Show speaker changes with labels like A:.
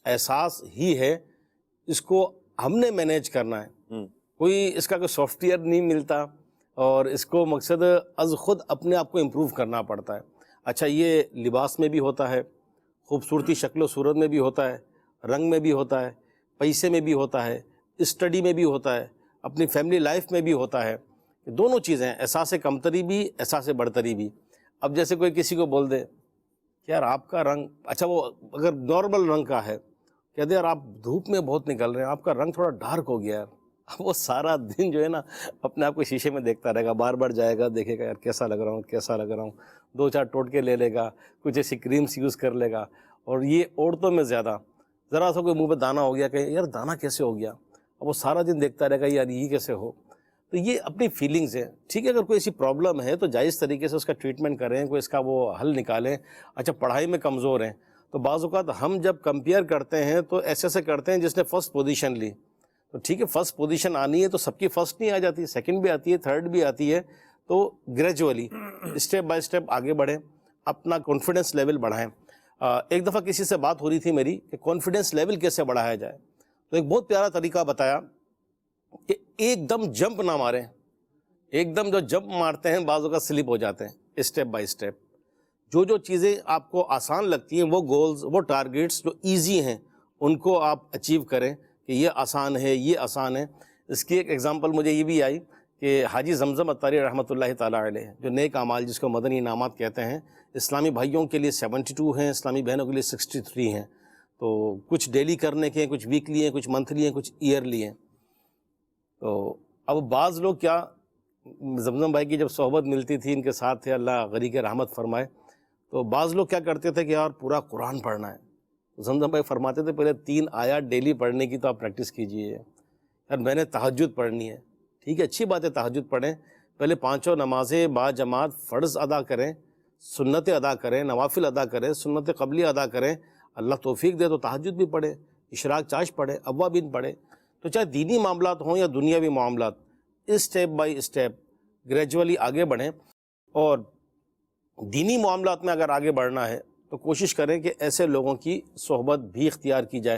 A: احساس ہی ہے، اس کو ہم نے مینیج کرنا ہے. کوئی اس کا کوئی سافٹ ویئر نہیں ملتا، اور اس کو مقصد از خود اپنے آپ کو امپروو کرنا پڑتا ہے. اچھا، یہ لباس میں بھی ہوتا ہے، خوبصورتی شکل و صورت میں بھی ہوتا ہے، رنگ میں بھی ہوتا ہے، پیسے میں بھی ہوتا ہے، اسٹڈی میں بھی ہوتا ہے، اپنی فیملی لائف میں بھی ہوتا ہے. دونوں چیزیں، احساس کمتری بھی، احساس بڑھتری بھی. اب جیسے کوئی کسی کو بول دے کہ یار آپ کا رنگ، اچھا وہ اگر نارمل رنگ کا ہے، کہتے یار آپ دھوپ میں بہت نکل رہے ہیں، آپ کا رنگ تھوڑا ڈارک ہو گیا یار. وہ سارا دن جو ہے نا اپنے آپ کو شیشے میں دیکھتا رہے گا، بار بار جائے گا، دیکھے گا یار کیسا لگ رہا ہوں، کیسا لگ رہا ہوں. 2-4 ٹوٹکے لے لے گا، کچھ ایسی کریمس یوز کر لے گا. اور یہ عورتوں میں زیادہ، ذرا سا کوئی منہ پہ دانا ہو گیا کہ یار دانا کیسے ہو گیا، اب وہ سارا دن دیکھتا رہے گا یار یہ کیسے ہو. تو یہ اپنی فیلنگز ہیں. ٹھیک ہے، اگر کوئی ایسی پرابلم ہے تو جائز طریقے سے اس کا ٹریٹمنٹ کریں، کوئی اس کا وہ حل نکالیں. اچھا، پڑھائی میں کمزور ہیں تو بعض اوقات ہم جب کمپیئر کرتے ہیں تو ایسے کرتے ہیں جس نے فرسٹ پوزیشن لی. تو ٹھیک ہے، فرسٹ پوزیشن آنی ہے تو سب کی فرسٹ نہیں آ جاتی، سیکنڈ بھی آتی ہے، تھرڈ بھی آتی ہے. تو گریجولی اسٹیپ بائی اسٹیپ آگے بڑھیں، اپنا کانفیڈنس لیول بڑھائیں. ایک دفعہ کسی سے بات ہو رہی تھی میری کہ کانفیڈنس لیول کیسے بڑھایا جائے. تو ایک بہت پیارا طریقہ بتایا کہ ایک دم جمپ نہ ماریں. ایک دم جو جمپ مارتے ہیں بعض اوقات سلپ ہو جاتے ہیں. اسٹیپ بائی اسٹیپ جو چیزیں آپ کو آسان لگتی ہیں، وہ گولز، وہ ٹارگیٹس جو ایزی ہیں ان کو آپ اچیو کریں کہ یہ آسان ہے، یہ آسان ہے. اس کی ایک ایگزامپل مجھے یہ بھی آئی کہ حاجی زمزم اتاری رحمۃ اللہ تعالیٰ علیہ، جو نیک اعمال جس کو مدنی انعامات کہتے ہیں، اسلامی بھائیوں کے لیے 72 ہیں، اسلامی بہنوں کے لیے 63 ہیں. تو کچھ ڈیلی کرنے کے ہیں، کچھ ویکلی ہیں، کچھ منتھلی ہیں، کچھ ایئرلی ہیں. تو اب بعض لوگ کیا، زمزم بھائی کی جب صحبت ملتی تھی، ان کے ساتھ تھے، اللہ غریق رحمت فرمائے، تو بعض لوگ کیا کرتے تھے کہ یار پورا قرآن پڑھنا ہے. زمزم بھائی فرماتے تھے پہلے 3 آیات ڈیلی پڑھنے کی تو آپ پریکٹس کیجئے. یار میں نے تہجد پڑھنی ہے. ٹھیک ہے، اچھی بات ہے، تہجد پڑھیں، پہلے 5 نمازیں با جماعت فرض ادا کریں، سنتیں ادا کریں، نوافل ادا کریں، سنت قبلی ادا کریں. اللہ توفیق دے تو تہجد بھی پڑھیں، اشراق چاش پڑھیں، اوابین پڑھیں. تو چاہے دینی معاملات ہوں یا دنیاوی معاملات، اسٹیپ بائی اسٹیپ گریجولی آگے بڑھیں. اور دینی معاملات میں اگر آگے بڑھنا ہے تو کوشش کریں کہ ایسے لوگوں کی صحبت بھی اختیار کی جائے